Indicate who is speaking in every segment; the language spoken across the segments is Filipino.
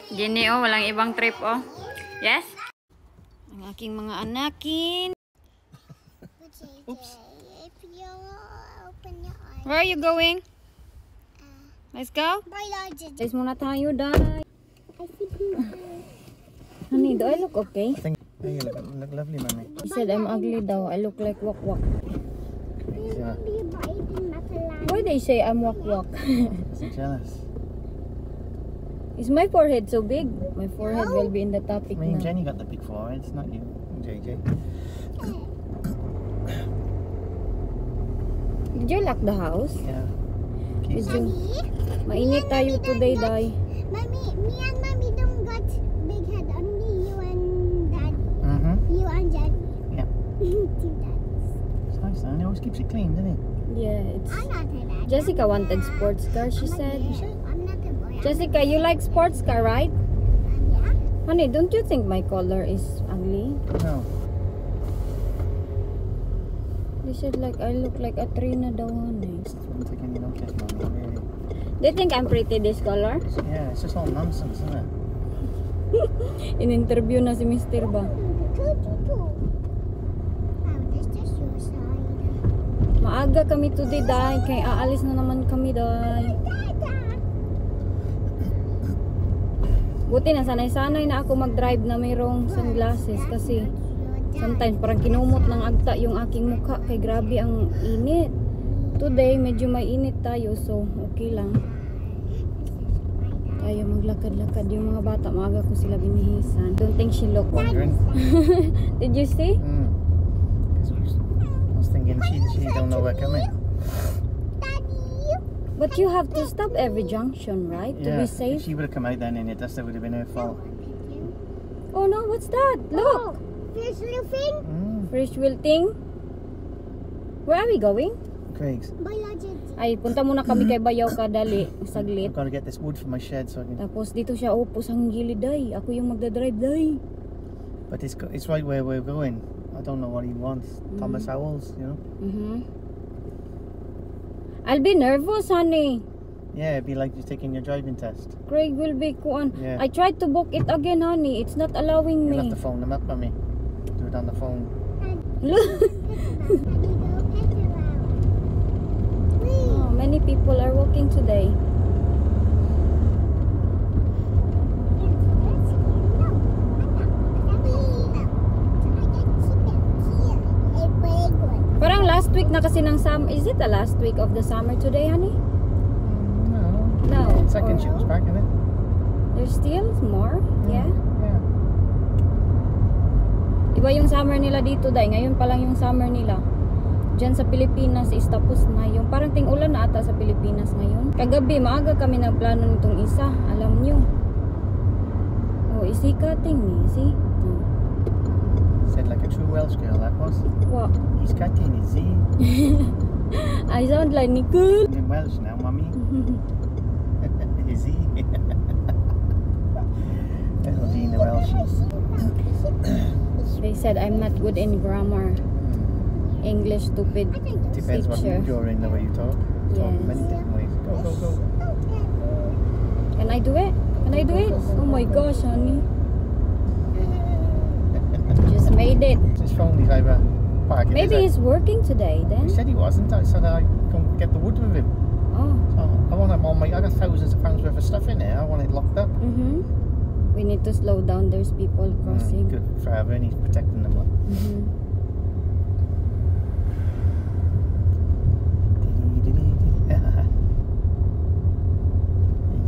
Speaker 1: Gini oh, walang ibang trip oh. Yes? Ang aking mga anakin.
Speaker 2: Oops. If you open your eyes.
Speaker 1: Where are you going? Let's go.
Speaker 2: Biology.
Speaker 1: Guys, muna tayo, Day. Honey, do I look okay?
Speaker 3: I think you look lovely, mommy.
Speaker 1: He said I'm ugly daw. I look like wak-wak.
Speaker 3: Yeah.
Speaker 1: Why they say I'm wak-wak?
Speaker 3: So jealous.
Speaker 1: Is my forehead so big? My forehead will be in the topic
Speaker 3: Me and
Speaker 1: now.
Speaker 3: Jenny got the big foreheads, not you, JJ.
Speaker 1: Did you lock the house?
Speaker 3: Yeah.
Speaker 1: Did you? Mainit tayo today, Day.
Speaker 2: Mommy, me and Mommy don't got big head. Only you and Dad.
Speaker 3: Mm-hmm.
Speaker 2: You and Daddy.
Speaker 3: Yeah.
Speaker 2: Two dads.
Speaker 3: It's nice, though. He always keeps it clean, doesn't he?
Speaker 1: Yeah, it's...
Speaker 2: I'm not a dad.
Speaker 1: Jessica wanted sports car, she said.
Speaker 2: I'm not a boy.
Speaker 1: Jessica, you like sports car, right?
Speaker 2: Yeah.
Speaker 1: Honey, don't you think my color is ugly?
Speaker 3: No.
Speaker 1: They said like I look like a Trina daw, honey.
Speaker 3: I don't take any notice, mommy, really.
Speaker 1: They think I'm pretty this color?
Speaker 3: Yeah, it's just all nonsense, isn't it?
Speaker 1: In-interview na si Mr. ba?
Speaker 2: This just your side.
Speaker 1: Maaga kami today, Day. Kaya aalis na naman kami, Day. Buti na sanay-sanay na ako mag-drive na mayroong sunglasses kasi sometimes parang kinumot ng agta yung aking mukha kay grabe ang init. Today medyo may init tayo so okay lang. Tayo maglakad-lakad yung mga bata, maaga ko sila binihisan. Don't think she look.
Speaker 3: Wondering.
Speaker 1: Did you see?
Speaker 3: I was thinking she don't know we're coming.
Speaker 1: But you have to stop every junction, right? To be
Speaker 3: Yeah,
Speaker 1: safe.
Speaker 3: if she would have come out then in it, that would have been her fault.
Speaker 1: Oh no, what's that? Look!
Speaker 2: Fish living.
Speaker 1: Fresh wilting. Where are we going?
Speaker 3: Craig's.
Speaker 2: Biology.
Speaker 1: Ay, punta muna kami kay Bayaw kadali, saglit.
Speaker 3: I've got to get this wood for my shed so I can...
Speaker 1: Tapos dito siya upo sa gilid, Day. Ako yung magdadrive, Day.
Speaker 3: But it's right where we're going. I don't know what he wants. Thomas Howells, you know?
Speaker 1: I'll be nervous, honey.
Speaker 3: Yeah, it'd be like just taking your driving test.
Speaker 1: Craig will be kuan.
Speaker 3: Yeah.
Speaker 1: I tried to book it again, honey. It's not allowing
Speaker 3: You'll
Speaker 1: me.
Speaker 3: have to phone them up on me. Do it on the phone.
Speaker 1: Oh, many people are walking today. Parang last week na kasi ng summer. Is it the last week of the summer today, honey?
Speaker 3: No.
Speaker 1: No.
Speaker 3: Second
Speaker 1: Or-
Speaker 3: ship was back, isn't it?
Speaker 1: There's still more? Yeah.
Speaker 3: Yeah.
Speaker 1: Iba yung summer nila dito, Day. Ngayon pa lang yung summer nila. Diyan sa Pilipinas is tapos na. Yung parang ting-ulan na ata sa Pilipinas ngayon. Kagabi, maaga kami nagplano nitong isa. Alam nyo. Oh, isi cutting me. See? Oh.
Speaker 3: Said like a true Welsh girl, that was.
Speaker 1: What?
Speaker 3: He's cutting, is he?
Speaker 1: I sound like Nicole.
Speaker 3: I'm in Welsh now, mummy. Is he? Little Dina Welshies.
Speaker 1: They said I'm not good in grammar. English stupid
Speaker 3: Depends what
Speaker 1: teacher.
Speaker 3: mood you're in, the way you talk. Talk
Speaker 1: Yes.
Speaker 3: many different ways. Go, go, go.
Speaker 1: Can I do it? Can I do it? Oh my gosh, honey. Just made it.
Speaker 3: Just phone these over parking.
Speaker 1: Maybe he's working today
Speaker 3: He
Speaker 1: then.
Speaker 3: said he wasn't. I said I'd come get the wood with him.
Speaker 1: Oh.
Speaker 3: So I want it on my. I got thousands of pounds worth of stuff in there. I want it locked up.
Speaker 1: We need to slow down. There's people crossing.
Speaker 3: Good forever, and he's protecting them.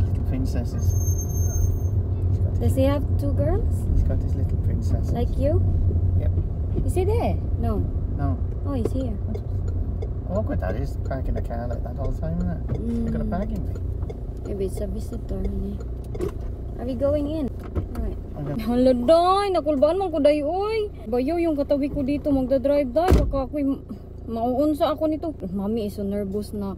Speaker 3: Little princesses.
Speaker 1: Does he have two girls?
Speaker 3: He's got his little princesses.
Speaker 1: Like you?
Speaker 3: Yep.
Speaker 1: Is he there? No.
Speaker 3: No.
Speaker 1: Oh, he's here.
Speaker 3: Oh, look what that is. Parking a car like that all the time, isn't it? They've got a parking fee.
Speaker 1: Maybe it's a visitor, honey. Are we going in? Right.
Speaker 3: Okay.
Speaker 1: Hala, Day. Nakulbaan man ko, Day. Uy. Bayo yung katabi ko dito. Magdadrive, Day. Baka ako'y mauunsa ako nito. Mami is so nervous na.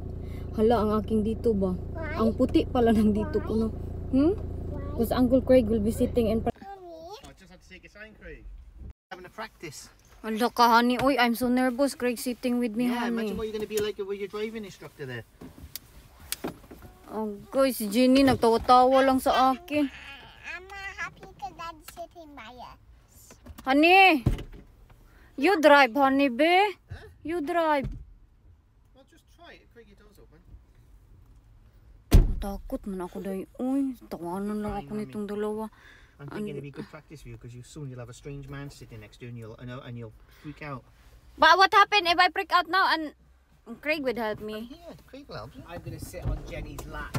Speaker 1: Hala, ang aking dito ba? Ang puti pala ng dito ko, no? Because Uncle Craig will be sitting in front.
Speaker 3: I just had to take a sign, Craig. Having a practice.
Speaker 1: Hala ka, honey. Uy, I'm so nervous. Craig sitting with me,
Speaker 3: Yeah,
Speaker 1: honey.
Speaker 3: imagine what you're going to be like with your driving instructor there.
Speaker 1: Oh, guys, si Jenny nagtawa-tawa lang sa akin. Honey, you drive, honey, be. You drive.
Speaker 3: Well, just try it. Quick, your door's open.
Speaker 1: Takot man ako dahi. Uy, tawanan lang ako nitong dalawa.
Speaker 3: I'm thinking it'd be good practice for you because soon you'll have a strange man sitting next to you and you'll freak out.
Speaker 1: But what happened if I freak out now and Craig would help me?
Speaker 3: Yeah, Craig will help you.
Speaker 4: I'm gonna sit on Jenny's lap.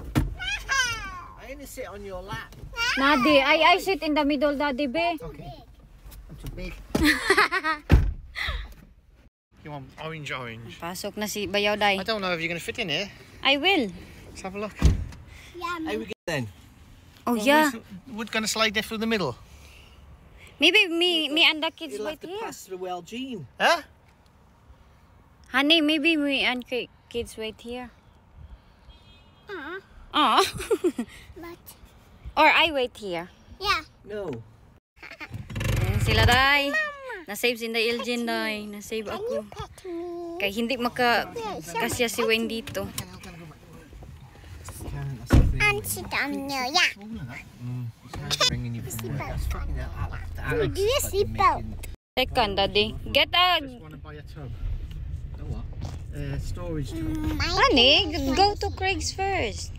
Speaker 4: I'm gonna sit on your lap.
Speaker 1: Daddy, I sit in the middle, Daddy, be.
Speaker 3: Okay. I'm too big. You want orange?
Speaker 1: Pasok na si Bayaw Day.
Speaker 3: I don't know if you're going to fit in here.
Speaker 1: I will.
Speaker 3: Let's have a look.
Speaker 2: Yeah,
Speaker 4: How we get then?
Speaker 1: Oh yeah.
Speaker 3: We're going to slide there through the middle.
Speaker 1: Maybe me and the kids
Speaker 4: You'll
Speaker 1: wait
Speaker 4: have to
Speaker 1: here.
Speaker 4: pass through Elgene.
Speaker 3: Huh?
Speaker 1: Honey, maybe me and kids wait here.
Speaker 2: uh,
Speaker 1: But
Speaker 2: but
Speaker 1: or I wait here.
Speaker 2: yeah.
Speaker 4: No.
Speaker 1: Ayan sila Day. Na-save si Inday Elgin Day. Na-save ako.
Speaker 2: Pet me.
Speaker 1: Kay hindi kasya si Wayne dito.
Speaker 2: And sit on there, yeah.
Speaker 4: Bringing you from work.
Speaker 2: Do you seatbelt?
Speaker 1: Second, Daddy. Get a...
Speaker 3: Just want to buy a tub.
Speaker 4: Oh, what?
Speaker 3: Storage tub.
Speaker 1: Honey, go to Craig's first.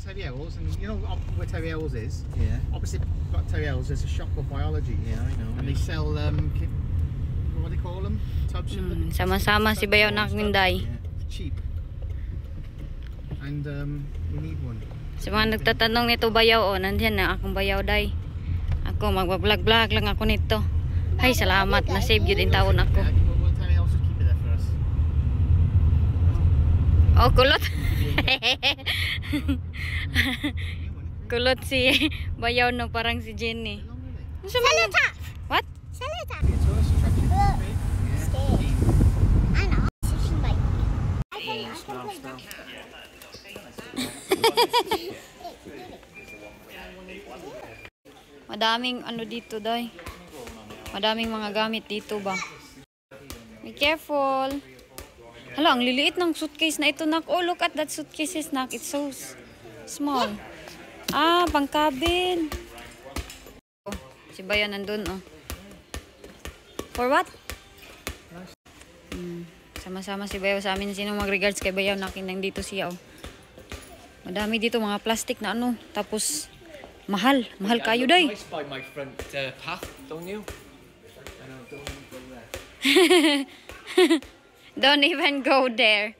Speaker 3: Terry Owls, and you know where Terry Owls is?
Speaker 4: Yeah.
Speaker 3: Opposite Terry Owls, there's a shop called Biology.
Speaker 4: Yeah, I know.
Speaker 3: And they sell, what do they call them? Tubs?
Speaker 1: Sama-sama si Bayaw na Day.
Speaker 4: Yeah.
Speaker 3: Cheap. And we need one.
Speaker 1: Sa mga nagtatanong nito Bayaw, nandiyan na akong Bayaw Day. Ako, mag-vlog-vlog lang ako nito. Ay, salamat. Na-save yun din taon ako.
Speaker 3: Yeah, well, Terry Owls will keep it there for us.
Speaker 1: Oh, kulot. Kulot si Bayaw no, parang si Jenny.
Speaker 2: Salita!
Speaker 1: What?
Speaker 2: Salita!
Speaker 3: Tourist attraction.
Speaker 2: Stay. I know. Sushi bike. I can
Speaker 1: Madaming ano dito, Day. Madaming mga gamit dito ba? Be careful. Hala, ang liliit ng suitcase na ito, nak. Oh, look at that suitcase, nak. It's so small. Ah, pang cabin. Oh, si Bayaw nandun, oh. For what? Sama-sama si Bayaw sa amin. Sino mag-regards kay Bayaw? Nakinang dito siya, oh. Madami dito, mga plastic na ano. Tapos, mahal. Mahal kayo, Day.
Speaker 4: Nice by my front path, don't you? I know, don't even go there.
Speaker 1: Don't even go there.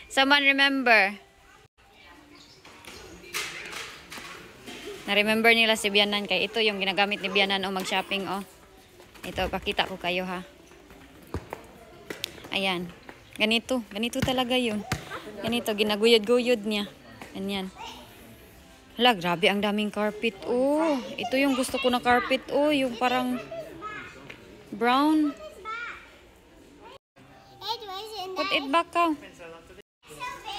Speaker 1: Someone remember. Na-remember nila si Bianan kay ito yung ginagamit ni Bianan o mag-shopping, oh. Ito, pakita ko kayo, ha. Ayan. Ganito. Ganito talaga yun. Ganito, ginaguyod-guyod niya. Ganyan. Hala, grabe ang daming carpet. Oh, ito yung gusto ko na carpet. Oh, yung parang brown.
Speaker 2: It was in
Speaker 1: Put
Speaker 2: the...
Speaker 1: it back, oh.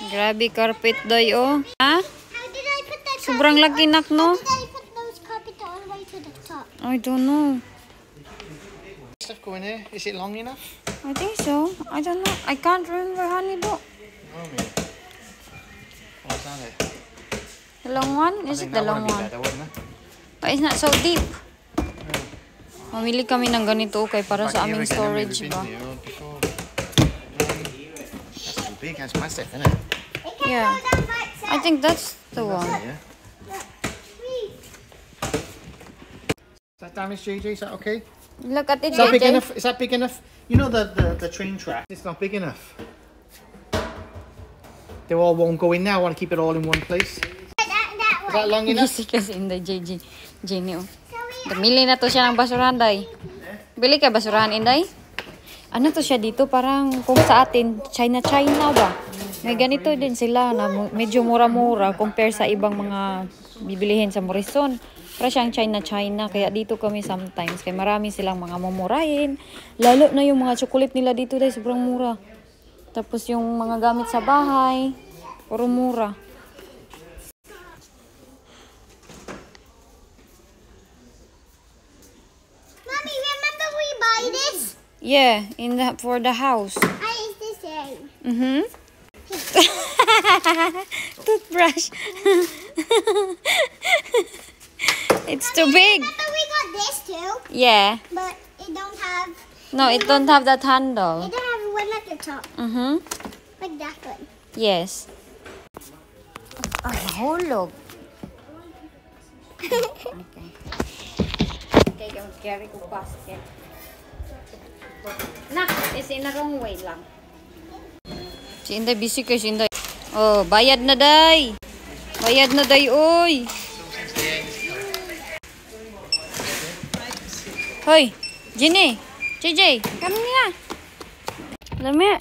Speaker 1: Grabe carpet, Day, oh. Ha?
Speaker 2: How did I put that
Speaker 1: Sobrang laki, nak, no?
Speaker 2: How did I put those carpet all the way to the top?
Speaker 1: I don't know.
Speaker 3: Stuff going here. Is it long enough?
Speaker 1: I think so. I don't know. I can't remember, honey, though.
Speaker 3: Oh, mate. What's that it?
Speaker 1: The long one? Is it the long one?
Speaker 3: Better, wouldn't it?
Speaker 1: But it's not so deep. Mamili kami ng ganito, kay para sa aming storage ba?
Speaker 3: That's too big. That's massive, isn't it?
Speaker 1: Yeah. I think that's the one.
Speaker 3: Yeah. Is that damaged, JJ? Is that okay?
Speaker 1: Look at it,
Speaker 3: Is that big
Speaker 1: JJ.
Speaker 3: enough? Is that big enough? You know the train track? It's not big enough. They all won't go in now. I want to keep it all in one place. Is that long enough?
Speaker 1: Busy kasi in the JJ. Jenny, oh. Bumili na to siya ng basurahan, Day. Bili ka basurahan, Inday? Ano to siya dito? Parang kung sa atin, China ba? May ganito din sila na medyo mura-mura compare sa ibang mga bibilihin sa Morrison. Para siyang China. Kaya dito kami sometimes. Kaya marami silang mga mumurahin. Lalo na yung mga chocolate nila dito, Day. Sobrang mura. Tapos yung mga gamit sa bahay, puro mura.
Speaker 2: Mommy, remember we buy this?
Speaker 1: Yeah, for the house.
Speaker 2: I is the same.
Speaker 1: Toothbrush. It's too big.
Speaker 2: Remember we got this too?
Speaker 1: Yeah.
Speaker 2: But it don't have.
Speaker 1: No, it don't have that handle.
Speaker 2: It don't have one at the top, like that one.
Speaker 1: Yes. Ah, nahulog. Okay. Okay, yung carry ko basket. Nak, is in the wrong way lang. Si Inday, busy kayo si Inday. Oh, bayad na day. Bayad na day, oy. Hoy, Jenny. JJ, kami nga. Lami.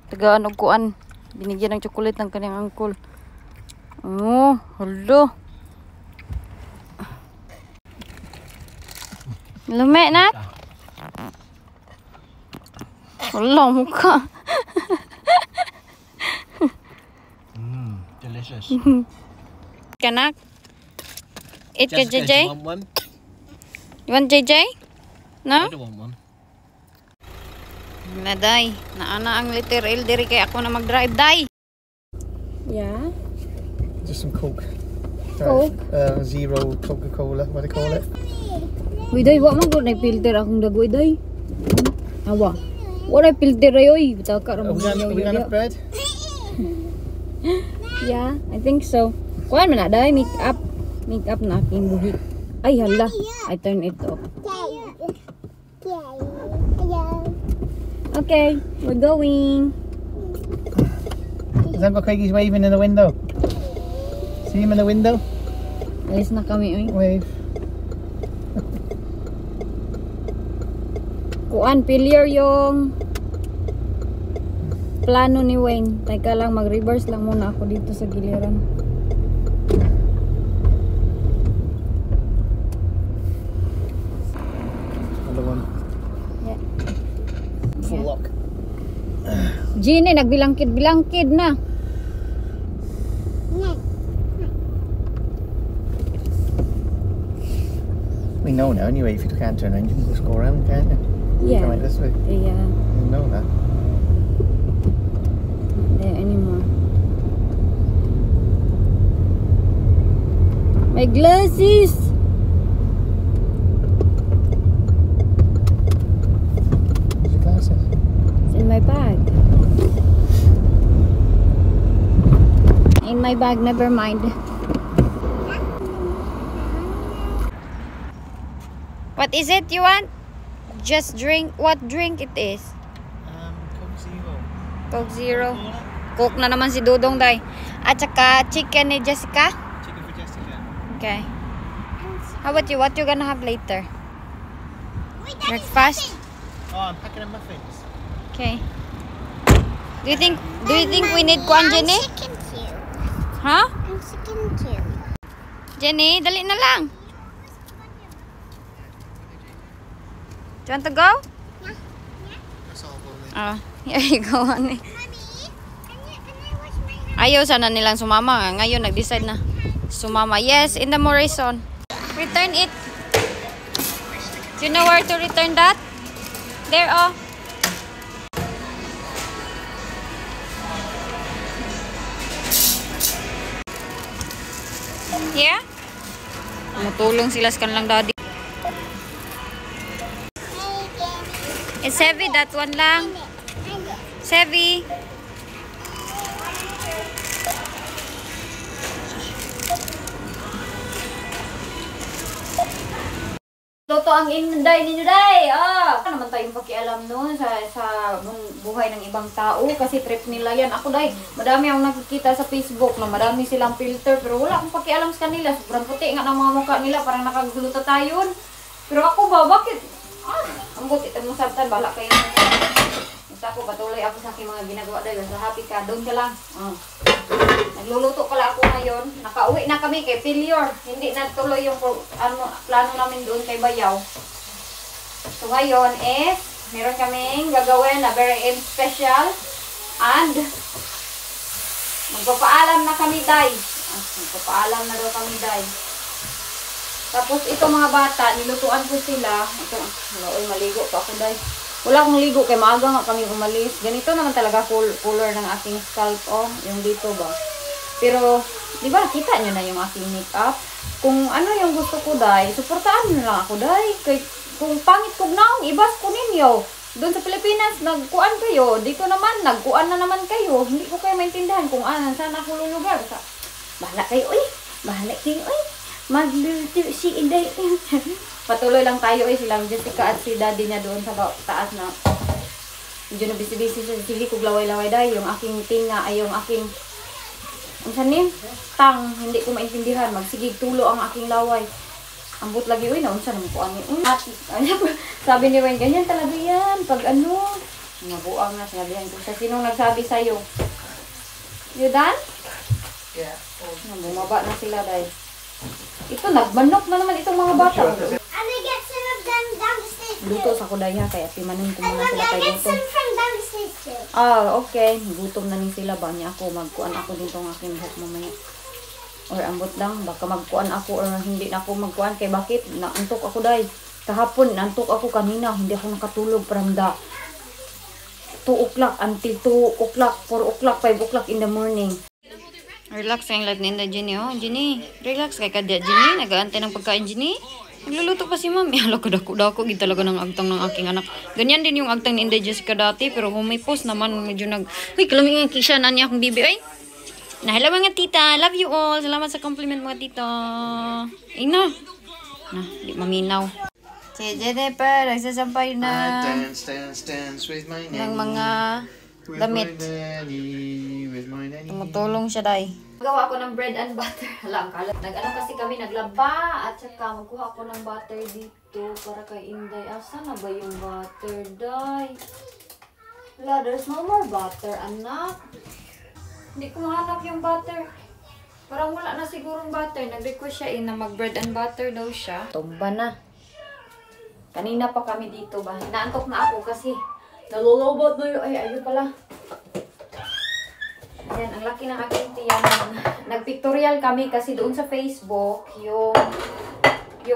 Speaker 1: Tagaan og kuan. Binigyan ng chocolate ng kanyang uncle. Oh, hello. Lami na. Wala mukha.
Speaker 4: Delicious.
Speaker 1: Kanak? Eat ka,
Speaker 4: Jessica,
Speaker 1: JJ?
Speaker 4: you want one?
Speaker 1: You want JJ? No?
Speaker 4: I don't want one.
Speaker 1: Naday, naana ang liter L diri kay ako na mag-drive, day. Yeah.
Speaker 3: Just some Coke.
Speaker 1: Coke?
Speaker 3: Zero Coca-Cola, what do they call it?
Speaker 1: Uy, day, wa man gud na filter akong dagoy, day. Awa. Wala filter ay oy, bitaka ra
Speaker 3: Are
Speaker 1: mo.
Speaker 3: we gonna have bread?
Speaker 1: Yeah, I think so. Kuan man na day, make up na aking buhi. Ay hala, I turn it off. Okay, we're going.
Speaker 3: Is Uncle Craigie's waving in the window? See him in the window?
Speaker 1: Alis na kami, oy.
Speaker 3: Wave.
Speaker 1: Kuan, failure yung plano ni Wayne. Teka lang, mag-reverse lang muna ako dito sa giliran.
Speaker 3: Another one.
Speaker 1: Yeah.
Speaker 3: Full lock.
Speaker 1: Gini, nagbilangkid-bilangkid na.
Speaker 3: We know now anyway, if you can't turn around, you can just go around, can't you?
Speaker 1: Yeah.
Speaker 3: Come right this way.
Speaker 1: Yeah.
Speaker 3: You know that.
Speaker 1: Not there anymore. My glasses!
Speaker 3: Where's your glasses?
Speaker 1: It's in my bag. In my bag, never mind. What is it you want? Just drink. What drink it is?
Speaker 3: Coke Zero.
Speaker 1: Coke Zero. Coke na naman si Dudong, day. At saka chicken ni Jessica.
Speaker 3: Chicken for Jessica.
Speaker 1: Okay. How about you? What you gonna have later? Breakfast?
Speaker 3: Oh, I'm packing the muffins.
Speaker 1: Okay. Do you think we need kuan, Jenny? Huh?
Speaker 2: I'm sticking to.
Speaker 1: Jenny, dali na lang. Do you want to go?
Speaker 3: That's all
Speaker 1: Oh,
Speaker 3: I've
Speaker 1: here you go, honey.
Speaker 2: Mommy, can I wash my hands?
Speaker 1: Ayaw sana nilang sumama. Ngayon, nag-decide na sumama. Yes, in the Morrison. Return it. Do you know where to return that? There, oh. Here? Tumutulong sila sa kanilang daddy. It's heavy, that one lang. It's heavy. Luto ang inday ninyo, day. Ah, ano naman tayong pakialam noon sa buhay ng ibang tao kasi trip nila yan. Ako, day, madami akong nakikita sa Facebook na madami silang filter pero wala akong pakialam sa kanila. Sobrang puti nga ng mga mukha nila, parang nakaguluta tayo. Pero ako ba, bakit? Ang buti, itong masabtan, bala kayo. Basta ako, patuloy ako sa aking mga ginagawa dahil sa happy ka, doon ka lang. Nagluluto pala ako ngayon. Nakauwi na kami kay failure. Hindi na tuloy yung plano namin doon kay Bayaw. So ngayon is, meron kaming gagawin na very special. And, magpapaalam na kami, day. Magpapaalam na daw kami, day. Tapos itong mga bata, nilutuan ko sila. Ito, maligo pa ako, day. Wala akong ligo kay maaga nga kami umalis. Ganito naman talaga color ng aking scalp, oh. Yung dito ba. Pero, di ba, kita nyo na yung aking makeup. Kung ano yung gusto ko, day, suportaan nyo lang ako, day. Kung pangit ko naong, ibas ko ninyo. Doon sa Pilipinas, nagkuan kayo. Dito naman, nagkuan na naman kayo. Hindi ko kayo maintindihan kung saan ako lulugar. Bahala kayo, bahala kayo, magluluto si Inday. Patuloy lang tayo, silang Jessica at si daddy niya doon sa taas na medyo na busy-busy siya. Sige ko laway-laway dahil yung aking tinga ay yung aking tang, hindi ko maintindihan. Magsigig tulo ang aking laway. Ambot lagi, naunsa naman po ani. Sabi ni Wayne, ganyan talaga yan. Pag nabuang na, sinabihan ko siya. Sinong nagsabi sa'yo? You done?
Speaker 4: Yeah.
Speaker 1: Bumaba na sila dahil. Ito, nagmanok na naman itong mga bata.
Speaker 2: I'm gonna get some of them down the stairs too.
Speaker 1: Luto sa kuday ha, kaya timanin ko
Speaker 2: I'm
Speaker 1: muna sila
Speaker 2: gonna
Speaker 1: kay
Speaker 2: get
Speaker 1: gutom.
Speaker 2: some from down the stairs too.
Speaker 1: Okay. Gutom na nin sila ba niya ako. Magkuan ako dito ng aking buhok mamaya. Or ambot lang. Baka magkuan ako or hindi na ako magkuan. Kaya bakit? Naantok ako dahil. Kahapon, naantok ako kanina. Hindi ako nakatulog from the 2 o'clock until 2 o'clock, 4 o'clock, 5 o'clock in the morning. Relax ang lahat ni Jenny, Jenny, relax kay kadya, Jenny. Nag-aantay ng pagkain, Jenny. Nagluluto pa si Mami. Hala, kadako-dako. Gid talaga ng agtang ng aking anak. Ganyan din yung agtang ni Inday Jessica dati. Pero kung may post naman, medyo Uy, kalaming nga kisya na niya akong bibi. Ay, nahala mga tita. Love you all. Salamat sa compliment mga tita. Ina. Di maminaw. Si Jennifer, nagsasampay na
Speaker 3: Dance with my
Speaker 1: ng mga damit. Tumutulong siya, day. Gawa ako ng bread and butter. Hala, kalat. Nag-ano kasi kami, naglaba. At saka magkuha ako ng butter dito para kay Inday. Asa na ba yung butter, day? Hala, there's no more butter, anak. Hindi ko mahanap yung butter. Parang wala na sigurong butter. Nag-request siya na mag-bread and butter daw siya. Tumba na. Kanina pa kami dito ba? Naantok na ako kasi nalulobot na yun. Ay, ayun pala. Ayan, ang laki ng aking tiyan. Nag-pictorial kami kasi doon sa Facebook, yung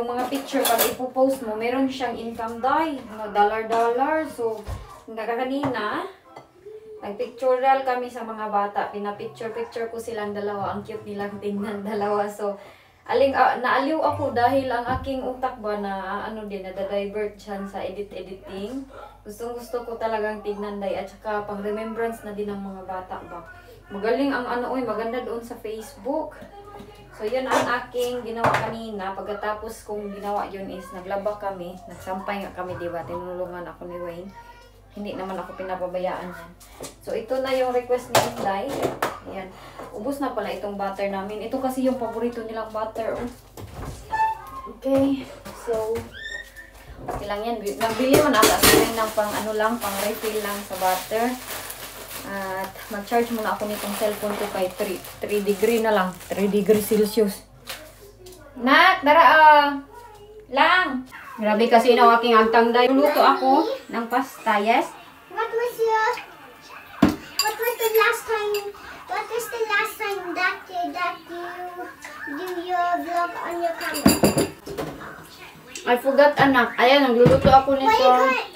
Speaker 1: mga picture pag ipopost mo, meron siyang income dye. Mga dollar-dollar. So, kanina, nag-pictorial kami sa mga bata. Pinapicture-picture ko silang dalawa. Ang cute nilang tingnan dalawa. So, naaliw ako dahil ang aking utak ba na nadadivert dyan sa editing. Gustong-gusto ko talagang tignan day at saka pang remembrance na din ng mga bata ba. Magaling ang maganda doon sa Facebook. So yun ang aking ginawa kanina. Pagkatapos kong ginawa yun is naglaba kami. Nagsampay nga kami, diba? Tinulungan ako ni Wayne. Hindi naman ako pinapabayaan yan. So ito na yung request ni Inday. Ayan. Ubus na pala itong butter namin. Ito kasi yung paborito nilang butter. Okay. So, okay lang yan. Nagbili man ako ng pang refill lang sa butter. At mag-charge muna ako nitong cellphone ko kay 3 degree na lang. 3 degree Celsius. Nak, dara lang. Grabe kasi na aking agtang day. Luto ako ng pasta, yes?
Speaker 2: What was the last time that you do your vlog on your camera?
Speaker 1: I forgot, anak. Ayan, nagluluto ako nito.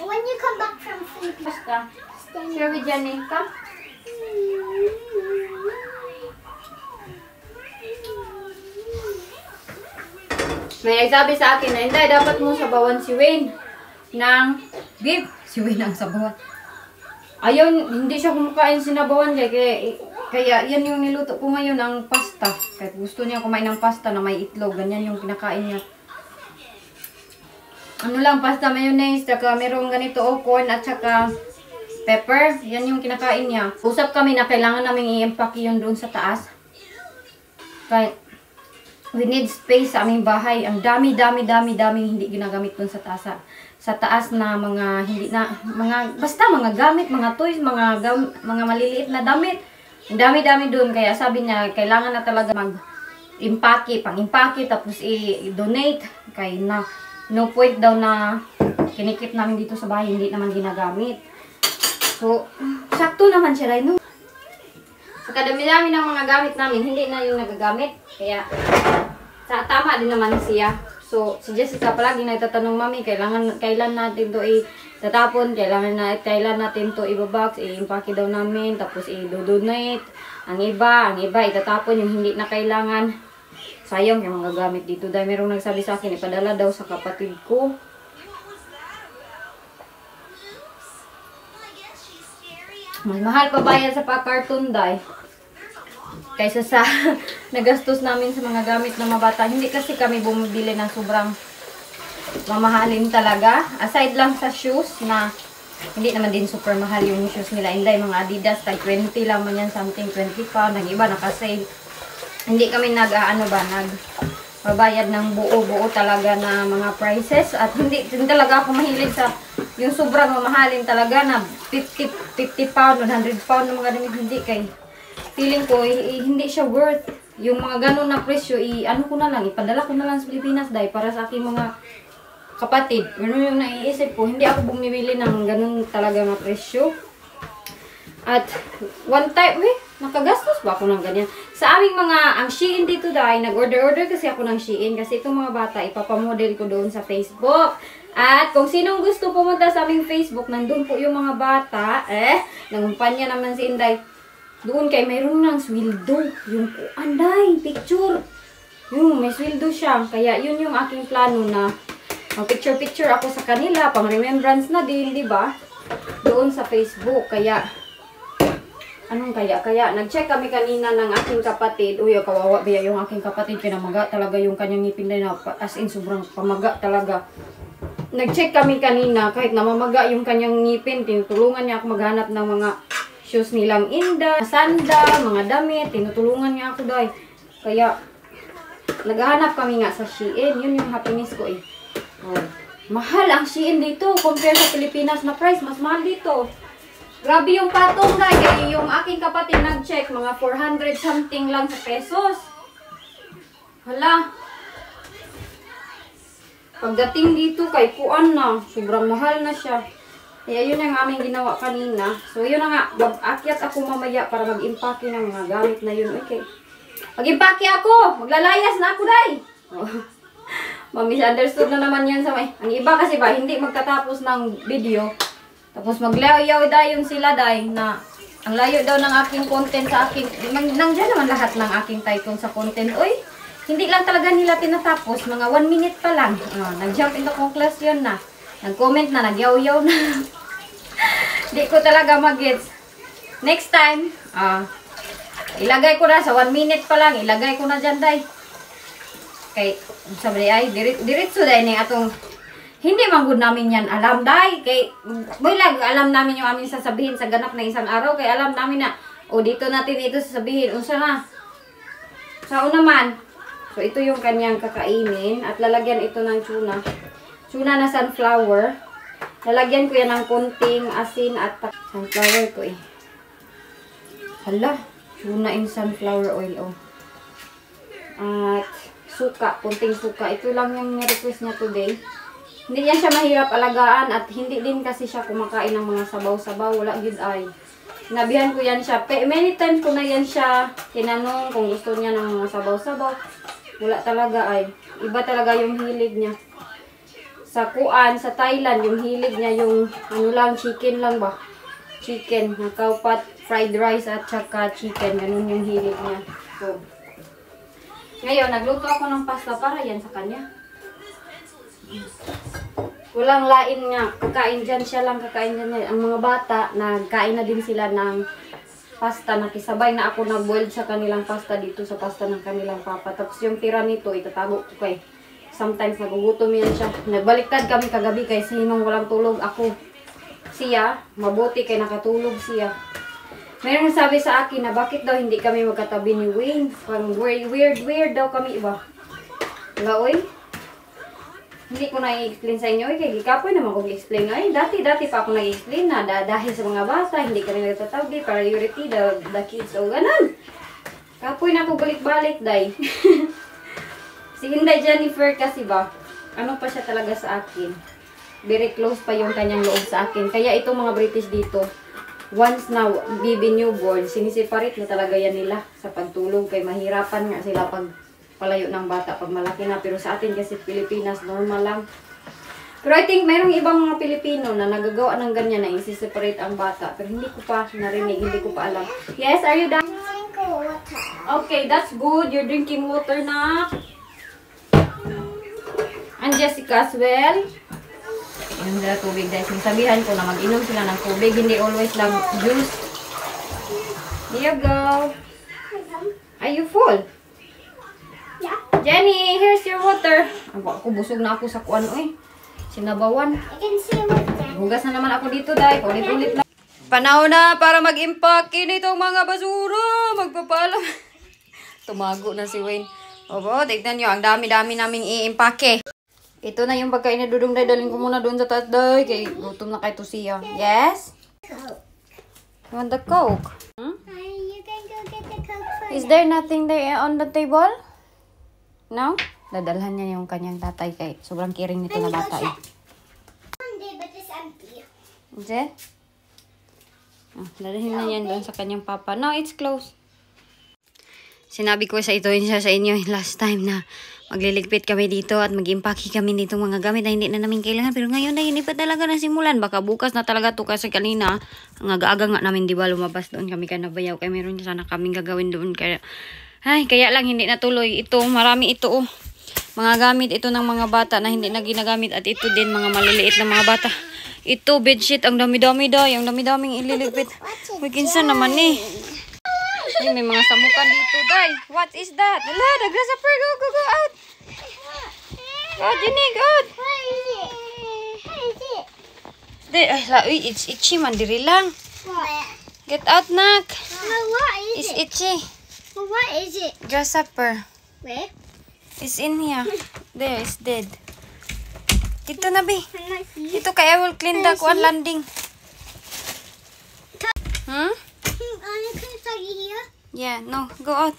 Speaker 2: When you come back from sleep.
Speaker 1: Pasta. Share with Janika. May nagsabi sa akin na hindi, dapat mo sabawan si Wayne ng beef. Si Wayne ang sabawan. Ayaw, hindi siya kumakain sinabawan kaya yan yung niluto ko ngayon, ang pasta. Kaya gusto niya kumain ng pasta na may itlog. Ganyan yung kinakain niya. Ano lang, pasta, mayonnaise, saka merong ganito corn at saka pepper. Yan yung kinakain niya. Usap kami na kailangan namin i-empake yun doon sa taas. Kaya we need space sa aming bahay. Ang dami hindi ginagamit doon sa taas. Sa taas na mga basta mga gamit, mga toys, mga maliliit na damit. Ang dami doon. Kaya sabi niya, kailangan na talaga pang-impake, tapos i-donate. Kaya no point daw na kinikip namin dito sa bahay, hindi naman ginagamit. So, sakto naman siya rin, no? Sa kadami-dami ng mga gamit namin, hindi na yung nagagamit. Kaya, tama din naman siya. So, si Jessica palagi nagtatanong, Mami, kailan natin to itatapon, kailan natin to ibabox, i-impake daw namin, tapos i-donate. Ang iba itatapon yung hindi na kailangan. Sayang yung mga gamit dito. Dahil merong nagsabi sa akin, ipadala daw sa kapatid ko. Mas mahal pa ba yan sa pa-cartoon, day? Kaysa sa nagastos namin sa mga gamit ng mga bata. Hindi kasi kami bumibili ng sobrang mamahalin talaga. Aside lang sa shoes na hindi naman din super mahal yung shoes nila. Inday, mga Adidas, tag 20 lang man yan, something 20 pound. Ang iba naka-sale. Hindi kami nagbabayad ng buo-buo talaga na mga prices. At hindi talaga ako mahilig sa yung sobrang mamahalin talaga na 50 pound, 100 pound ng mga damit. Hindi kay feeling ko, hindi siya worth yung mga ganun na presyo. Ano ko na lang, ipadala ko na lang sa Pilipinas dahil para sa aking mga kapatid. Ganun yung naiisip ko. Hindi ako bumibili ng ganun talaga na presyo. At one time, nakagastos ba ako ng ganyan? Sa aming ang Shein dito dahil, nag-order kasi ako ng Shein kasi itong mga bata, ipapamodel ko doon sa Facebook. At kung sinong gusto pumunta sa aming Facebook, nandun po yung mga bata, nangumpanya naman si Inday. Doon kay mayroon ng sweldo. Yung anday, picture. Yung may sweldo siya. Kaya yun yung aking plano na picture-picture ako sa kanila. Pang remembrance na din, di ba? Doon sa Facebook. Kaya, kaya nag-check kami kanina ng aking kapatid. Uy, kawawa biya yung aking kapatid. Pinamaga talaga yung kanyang ngipin na as in sobrang pamaga talaga. Nag-check kami kanina. Kahit namamaga yung kanyang ngipin, tinutulungan niya ako maghanap ng mga shoes nilang Inda, sandal, mga damit, tinutulungan niya ako dahil. Kaya, naghahanap kami nga sa Shein. Yun yung happiness ko eh. Oh. Mahal ang Shein dito. Compare sa Pilipinas na price, mas mahal dito. Grabe yung patong dahil. Kaya yung aking kapatid nag-check, mga 400 something lang sa pesos. Hala. Pagdating dito kay kuan na, sobrang mahal na siya. Kaya yun ang aming ginawa kanina. So yun na nga, mag-akyat ako mamaya para mag-impake ng mga gamit na yun. Okay. Mag-impake ako! Maglalayas na ako, day! Oh. Ma-misunderstood na naman yan sa may. Ang iba kasi ba, hindi magtatapos ng video. Tapos maglayaw dayon sila, day, na ang layo daw ng aking content sa aking. Nandiyan naman lahat ng aking title sa content. Uy, hindi lang talaga nila tinatapos. Mga 1 minute pa lang. Nag-jump into conclusion na. Nag-comment na, nagyaw-yaw na. Di ko talaga mag-gets. Next time, ilagay ko na sa 1 minute pa lang. Ilagay ko na dyan, day. Kay, sabi ay, diretso day ni atong, hindi man good namin yan alam, day. Kay, bilag, alam namin yung aming sasabihin sa ganap na isang araw. Kay alam namin na, dito natin ito sasabihin. Unsa na? Sa unaman. So, ito yung kanyang kakainin. At lalagyan ito ng tuna. Tuna na sunflower. Lalagyan ko yan ng konting asin at sunflower ko eh. Hala, tuna in sunflower oil At suka, konting suka. Ito lang yung request niya today. Hindi yan siya mahirap alagaan at hindi din kasi siya kumakain ng mga sabaw-sabaw. Wala yun ay. Sinabihan ko yan siya. Many times ko na yan siya tinanong kung gusto niya ng mga sabaw-sabaw. Wala talaga ay. Iba talaga yung hilig niya. Sa sa Thailand, yung hilig niya yung chicken lang ba? Chicken, nakaupat, fried rice at saka chicken. Ganun yung hilig niya. So, ngayon, nagluto ako ng pasta para yan sa kanya. Walang lain nga. Kakain dyan, siya lang kakain dyan. Ang mga bata, nagkain na din sila ng pasta. Nakisabay na ako nag-boiled sa kanilang pasta dito sa pasta ng kanilang papa. Tapos yung tira nito, itatago ko kay. Sometimes nagugutom yan siya. Nagbaliktad kami kagabi kay sinong walang tulog. Ako. Siya. Mabuti kay nakatulog siya. Mayroong sabi sa akin na bakit daw hindi kami magkatabi ni Wayne. Parang weird daw kami iba. Wala oy. Hindi ko na-i-explain sa inyo. Kaya gikapoy naman kong i-explain. Ay, dati pa ako nag-explain na dahil sa mga bata, hindi kami nagtatabi. Priority, the kids. O ganun. Kapoy na ako balik-balik, day. Si Inday Jennifer kasi ba, ano pa siya talaga sa akin. Very close pa yung kanyang loob sa akin. Kaya itong mga British dito, once na baby newborn, sinisiparate na talaga yan nila sa pagtulog. Kaya mahirapan nga sila pag palayo ng bata pag malaki na. Pero sa atin kasi Pilipinas, normal lang. Pero I think mayroong ibang mga Pilipino na nagagawa ng ganyan na isi-separate ang bata. Pero hindi ko pa narinig, hindi ko pa alam. Yes, are you done? Okay, that's good. You're drinking water na. And Jessica as well. Inom sila tubig guys. Sabihan ko na mag-inom sila ng tubig. Hindi always lang juice. Here you go. Are you full?
Speaker 2: Yeah.
Speaker 1: Jenny, here's your water. Ako, busog na ako sa kuwan, oy. Sinabawan.
Speaker 2: I can see what's there.
Speaker 1: Hugas na naman ako dito, dahil ulit-ulit lang. Panahon na para mag-impake nitong mga basura. Magpapaalam. Tumago na si Wayne. Opo, tignan nyo. Ang dami-dami naming i-impake. Ito na yung pagkain na Dudong, day. Daling ko muna doon sa taas, day. Kay gutom na kay Tusia. Yes?
Speaker 2: Coke.
Speaker 1: You want the Coke? Hmm?
Speaker 2: You can go get the Coke for
Speaker 1: Is there nothing there on the table? No? Dadalhan niya yung kanyang tatay kay sobrang kiring nito na bata eh.
Speaker 2: one day, but it's empty.
Speaker 1: Is it? Oh, dadalhin na yan doon sa kanyang papa. No, it's closed. Sinabi ko sa inyo last time na magliligpit kami dito at mag-impake kami dito mga gamit na hindi na namin kailangan. Pero ngayon na hindi pa talaga nasimulan. Baka bukas na talaga to kasi kanina ang aga-aga nga namin diba lumabas doon kami kaya nabayaw. Kaya meron sana kaming gagawin doon. Kaya lang hindi natuloy. Ito, marami ito oh. Mga gamit ito ng mga bata na hindi na ginagamit at ito din mga maliliit na mga bata. Ito, bedsheet. Ang dami-dami daw. Ang dami-daming ililigpit. Uy, kinsan naman eh. Ay, may mga samukan dito, day. What is that? Wala, the grasshopper. Go out. Go, Jenny, go out.
Speaker 2: What is it? What is it?
Speaker 1: Uy, it's itchy man, diri lang.
Speaker 2: What?
Speaker 1: Get out, nak.
Speaker 2: What is
Speaker 1: It's
Speaker 2: it?
Speaker 1: itchy.
Speaker 2: What is it?
Speaker 1: Grasshopper.
Speaker 2: Where?
Speaker 1: It's in here. There, it's dead. Dito na, be.
Speaker 2: Can I see?
Speaker 1: Dito kaya I will clean the kuan landing. Hmm?
Speaker 2: I'm gonna try it here.
Speaker 1: Yeah, no. Go out.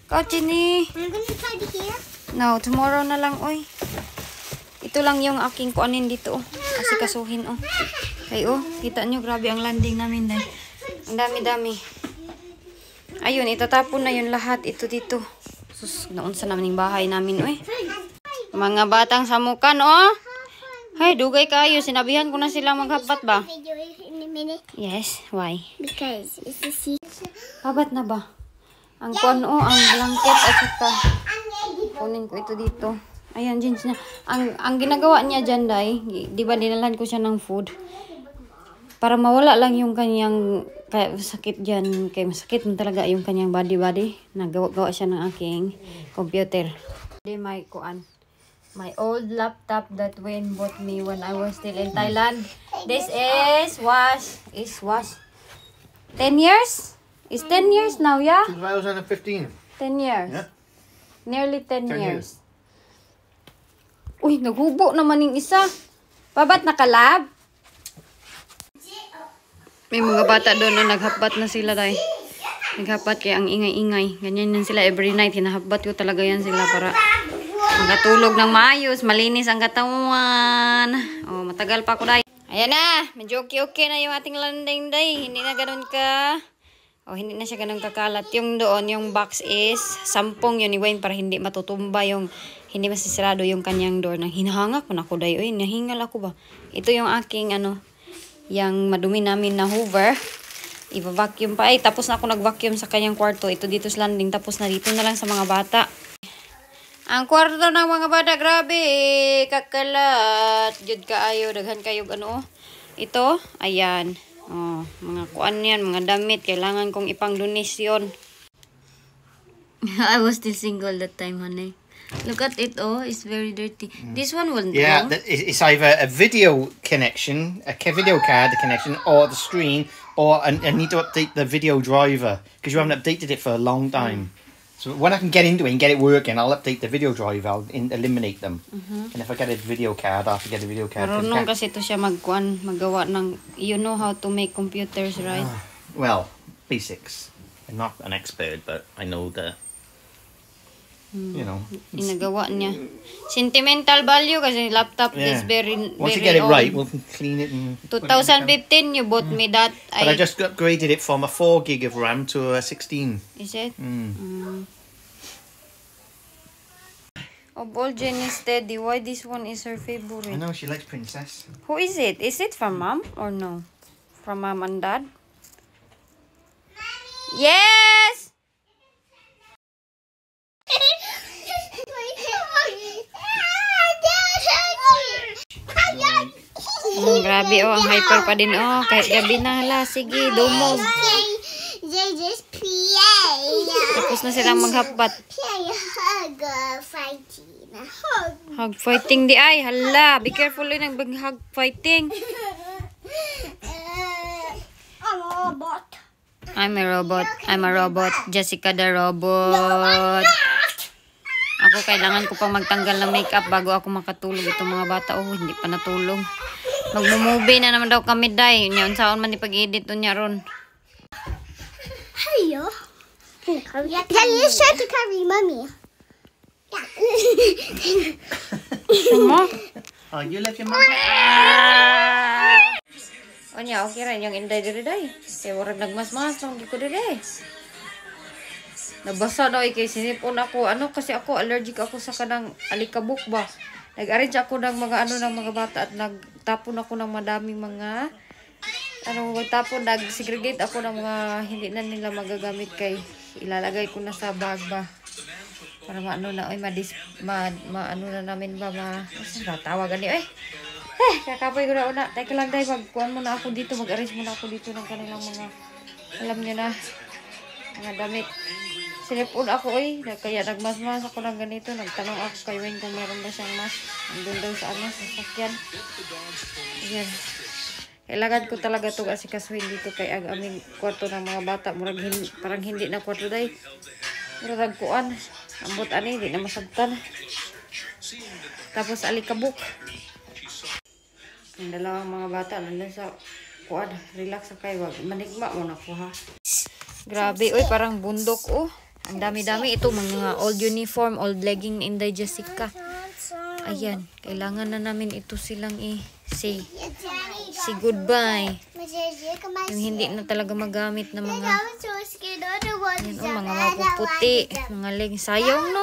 Speaker 1: Go out, Jenny.
Speaker 2: I'm gonna try it here.
Speaker 1: No, tomorrow na lang, oy. Ito lang yung aking kuanin dito, oh. Kasi kasuhin, oh. Kay, oh. Kita nyo, grabe ang landing namin, dahil. Ang dami-dami. Ayun, itatapon na yun lahat. Ito dito. Sus, naunsa naman yung bahay namin, oy. Mga batang samukan, oh. Hay, dugay kayo. Sinabihan ko na sila maghabat ba?
Speaker 2: Video in a minute
Speaker 1: Yes, why?
Speaker 2: because it's a sea.
Speaker 1: Habat na ba? Ang kuan, oh, ang blanket at saka kunin ko ito dito. Ayan, jeans niya. Ang ginagawa niya dyan, day, di ba dinalhan ko siya ng food? Para mawala lang yung kanyang sakit dyan. Kaya masakit mo talaga yung kanyang body. Nagawa siya ng aking computer. Di may kuan. My old laptop that Wayne bought me when I was still in Thailand. This is wash. 10 years? It's 10 years now, yeah?
Speaker 3: 2015.
Speaker 1: 10 years.
Speaker 3: Yeah.
Speaker 1: Nearly 10
Speaker 3: 10
Speaker 1: years. Uy, naghubo naman yung isa. Babat nakalab? May mga bata doon na naghabat na sila tayo. Naghabat kaya ang ingay-ingay. Ganyan yan sila every night. Hinahabat ko talaga yan sila para makatulog ng maayos. Malinis ang katawan. Oh, matagal pa ako dahil. Ayan na. Medyo okay na yung ating landing day. Hindi na ganun ka. Oh, hindi na siya ganun kakalat. Yung doon, yung box is 10 yun ni Wayne para hindi matutumba yung, hindi masisirado yung kanyang door. Nang hinahangak mo na ako dahil. Uy, nahingal ako ba? Ito yung aking yung madumi namin na hoover. Iba-vacuum pa. Ay, tapos na ako nag-vacuum sa kanyang kwarto. Ito dito sa landing. Tapos na dito na lang sa mga bata. Ang kwarto ng mga bata, grabe. Kakalat. Jud kaayo. Daghan kayo ano. Ito, ayan. Oh, mga kuan yan, mga damit. Kailangan kong ipang donasyon. I was still single that time, honey. Look at it, oh. It's very dirty. This one won't
Speaker 3: Yeah,
Speaker 1: go.
Speaker 3: it's either a video connection, video card connection, or the screen, or I need to update the video driver because you haven't updated it for a long time. So when I can get into it and get it working, I'll update the video driver. I'll eliminate them. And if I get a video card, I'll have to get a video card.
Speaker 1: Marunong kasi ito siya maggawa ng, you know how to make computers, right?
Speaker 3: Well, basics. I'm not an expert, but I know the, you know.
Speaker 1: Inagawa niya. Sentimental value kasi laptop is very
Speaker 3: Once you
Speaker 1: very
Speaker 3: get it
Speaker 1: old.
Speaker 3: right, we'll clean it and.
Speaker 1: 2015 you bought me that.
Speaker 3: But I just upgraded it from a 4 gig of RAM to a 16.
Speaker 1: Is it? Of all Jenny's Teddy, why this one is her
Speaker 3: I
Speaker 1: favorite?
Speaker 3: know she likes Princess.
Speaker 1: Who is it? Is it from mom or no? From mom and dad? Yes! Grabe oh, ang hyper pa din oh. Kahit gabi na hala. Sige, dumog.
Speaker 2: They just play.
Speaker 1: Tapos na silang maghapat.
Speaker 2: Play hug fighting. Hug.
Speaker 1: Hug fighting di ay. Hala, be careful yun ng hug fighting.
Speaker 2: I'm a robot.
Speaker 1: I'm a robot. I'm a robot. Jessica the robot. Ako kailangan ko pang magtanggal ng makeup bago ako makatulog. Itong mga bata, oh, hindi pa natulog. Magmumovie na naman daw kami, day. Yun, saan man ipag-edit niya ron.
Speaker 2: Hello. Tell you start to carry mommy.
Speaker 1: Mo?
Speaker 3: Oh, you left your mom?
Speaker 1: O niya, okay rin yung inday diri, day. Kaya warag nagmas-mas nung ko diri. Nabasa daw kay sinipon ako. Ano kasi ako allergic ako sa kanang alikabok ba. Nag-arrange ako ng mga ng mga bata at nagtapon ako ng madaming mga magtapon, nag-segregate ako ng mga hindi na nila magagamit kay ilalagay ko na sa bag ba. Para maano na na namin ba tawagan ni kakapoy ko na una. Teka lang day, magkuhan muna ako dito, mag-arrange muna ako dito ng kanilang mga alam niyo na mga damit. Sinipon ako kaya nagmas-mas ako ng ganito. Nagtanong ako kay Wayne kung meron ba siyang mask. Andun daw sa sa sakyan. Ayan. Kailangan ko talaga ito kasi kasuhin dito kay ang aming kwarto ng mga bata. Parang hindi na kwarto day. Murag kuan. Ambot hindi na masabtan. Tapos alikabok. Ang dalawang mga bata nandun sa kuan. Relax sa kayo. Manigma mo na ko ha. Grabe, parang bundok Ang dami-dami ito, mga old uniform, old legging in Jessica. Ayan, kailangan na namin ito silang say goodbye. Yung hindi na talaga magamit na mga mga mapuputi, mga leggings. Sayang no?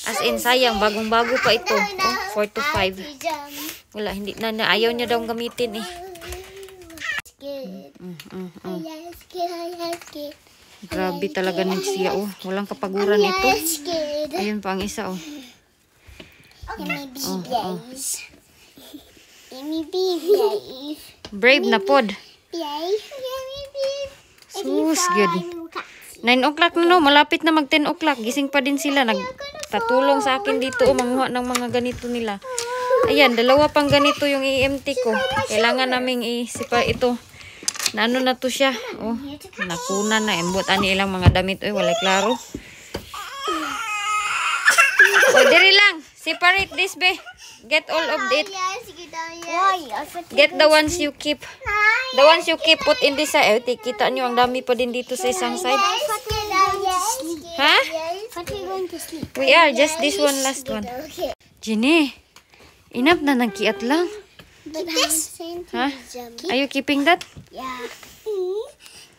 Speaker 1: As in sayang, bagong-bago pa ito. 4 to 5. Wala, hindi na ayaw niya daw gamitin Grabe talaga siya walang kapaguran ito. Ayun pa ang isa Brave na pod. Sus good. 9 o'clock na no, malapit na mag 10 o'clock. Gising pa din sila, nagtatulong sa akin dito manguha ng mga ganito nila. Ayan, dalawa pang ganito yung EMT ko. Kailangan naming isipa ito. Na na to siya. Nakuna na. Embot ani ilang mga damit. Walay klaro. Diri lang. Separate this, be. Get all of it. Get the ones you keep. The ones you keep put in this side. Kita nyo, ang dami pa din dito sa isang side. Ha? We are. Just this one, last one. Jenny, enough na ng kiat lang. Huh? Are you keeping that?
Speaker 2: Yeah.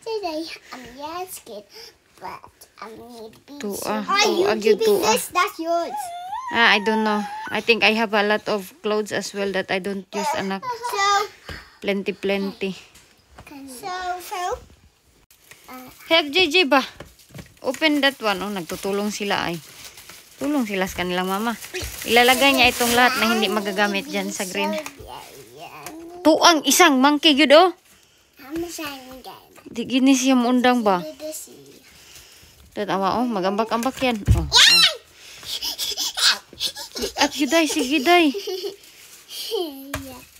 Speaker 2: Today I'm scared, but I need to be this? That's yours.
Speaker 1: I don't know. I think I have a lot of clothes as well that I don't use, anak.
Speaker 2: So
Speaker 1: Plenty.
Speaker 2: So
Speaker 1: Help JJ ba? Open that one. Nagtutulong sila Tulong sila sa kanilang mama. Ilalagay niya itong lahat na hindi magagamit dyan sa green. Tuang isang monkey yun Di gini siya mundang ba? Tatawa magambak-ambak yan. At yuday, sige day.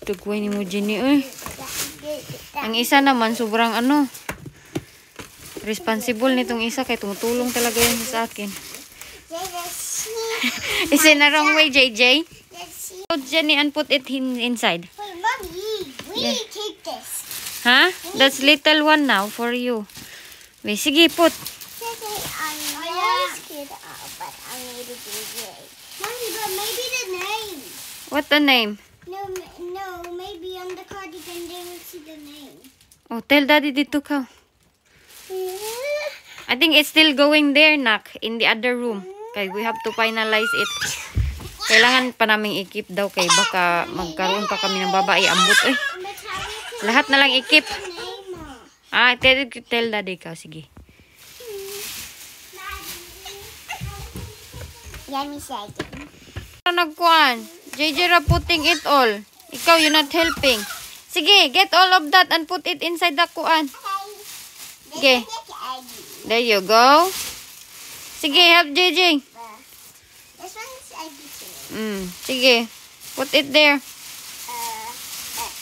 Speaker 1: Tugway ni mo Jenny Ang isa naman sobrang responsible nitong isa kay tumutulong talaga yan sa akin. Is it the wrong way, JJ? Put Jenny and put it inside.
Speaker 2: Wait, Mommy, we take this.
Speaker 1: Huh? That's little one now for you. Wait, sige, put.
Speaker 2: I'm scared, but I need to do it. Mommy, but maybe the name.
Speaker 1: What the name?
Speaker 2: No, maybe on the cardigan they will see the name.
Speaker 1: Tell Daddy dito ka. I think it's still going there, Nak, in the other room. Okay, we have to finalize it. Kailangan pa naming i-keep daw kay baka magkaroon pa kami ng babae ambot Lahat na lang i-keep. Tell Daddy ka, sige.
Speaker 2: Let me say it.
Speaker 1: Nagkuhan. JJ ra putting it all. Ikaw, you're not helping. Sige, get all of that and put it inside the kuan. Okay. There you go. Sige, help JJ.
Speaker 2: This one's eggy too.
Speaker 1: Sige. Put it there.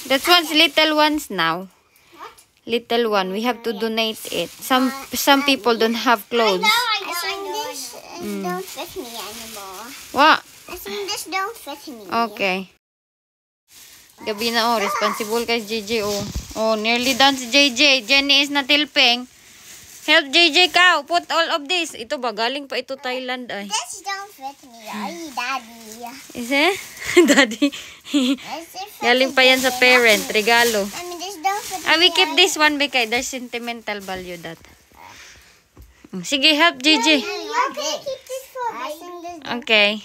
Speaker 1: That one's little ones now. Little one. We have to donate it. Some people don't have clothes.
Speaker 2: I think this don't fit me anymore.
Speaker 1: What?
Speaker 2: I think this don't fit me.
Speaker 1: Okay. Gabi na oh. Responsible kay JJ oh. Oh, nearly done si JJ. Jenny is not helping. Help JJ ka. Put all of this. Ito ba? Galing pa ito Thailand ay.
Speaker 2: This don't fit me. Ay, Daddy.
Speaker 1: Is it? Daddy. Galing pa yan sa parent. Regalo.
Speaker 2: I mean, this don't fit me.
Speaker 1: We keep this one because there's sentimental value that. Sige, help JJ.
Speaker 2: You okay, keep this for me.
Speaker 1: Okay.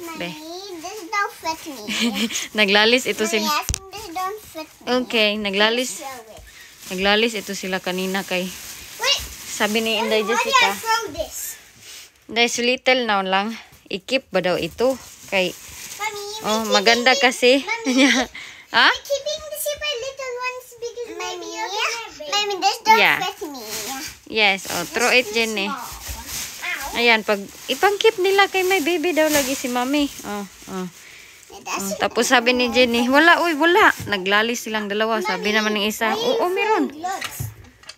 Speaker 2: Mommy, this don't fit me.
Speaker 1: Naglalis ito
Speaker 2: Mommy,
Speaker 1: sila.
Speaker 2: I think this don't fit me.
Speaker 1: Okay, naglalis.
Speaker 2: Throw it.
Speaker 1: Naglalis ito sila kanina kay.
Speaker 2: Wait,
Speaker 1: Sabi ni Inday
Speaker 2: why did I
Speaker 1: Jessica.
Speaker 2: throw this?
Speaker 1: There's little now lang. I-keep ba daw ito? Kay,
Speaker 2: Mommy,
Speaker 1: maganda kasi. Ha?
Speaker 2: keeping the super little ones because maybe you're Mommy, this don't
Speaker 1: Yeah.
Speaker 2: fit me.
Speaker 1: Yes, oh, throw it Jenny.
Speaker 2: Ow.
Speaker 1: Ayan, pag ipang-keep nila kay may baby daw lagi si Mami.
Speaker 2: That's
Speaker 1: Tapos sabi ni Jenny, wala, uy, wala. Naglalis silang dalawa. Sabi naman ng isa, oo, meron.
Speaker 2: Look.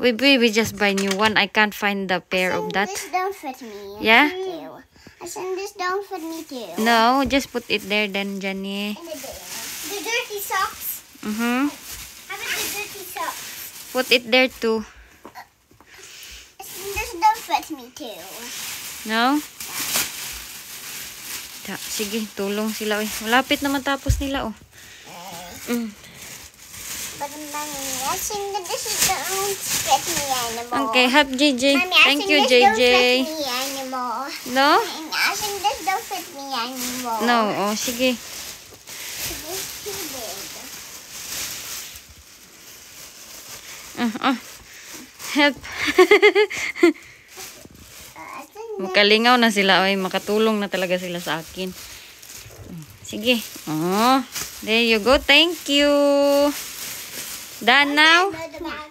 Speaker 1: We just buy new one. I can't find the pair of that.
Speaker 2: This don't fit me.
Speaker 1: Yeah?
Speaker 2: Too. I think this don't fit me too.
Speaker 1: No, just put it there then, Jenny.
Speaker 2: The dirty socks.
Speaker 1: Mhm.
Speaker 2: How about the dirty socks?
Speaker 1: Put it there too.
Speaker 2: I think this don't fit me too.
Speaker 1: No? Sige, tulong sila. Uy. Malapit na matapos nila, oh.
Speaker 2: But Mommy, I think that this don't fit me anymore.
Speaker 1: Okay, help JJ.
Speaker 2: Mommy, I
Speaker 1: Thank
Speaker 2: think
Speaker 1: you,
Speaker 2: this
Speaker 1: JJ.
Speaker 2: don't fit me anymore.
Speaker 1: No?
Speaker 2: I think this don't fit me anymore.
Speaker 1: No, oh, sige.
Speaker 2: This too big.
Speaker 1: Help.
Speaker 2: I think
Speaker 1: Makalingaw na sila. Ay, makatulong na talaga sila sa akin. Sige. Oh, there you go. Thank you. Done now?
Speaker 2: the bag.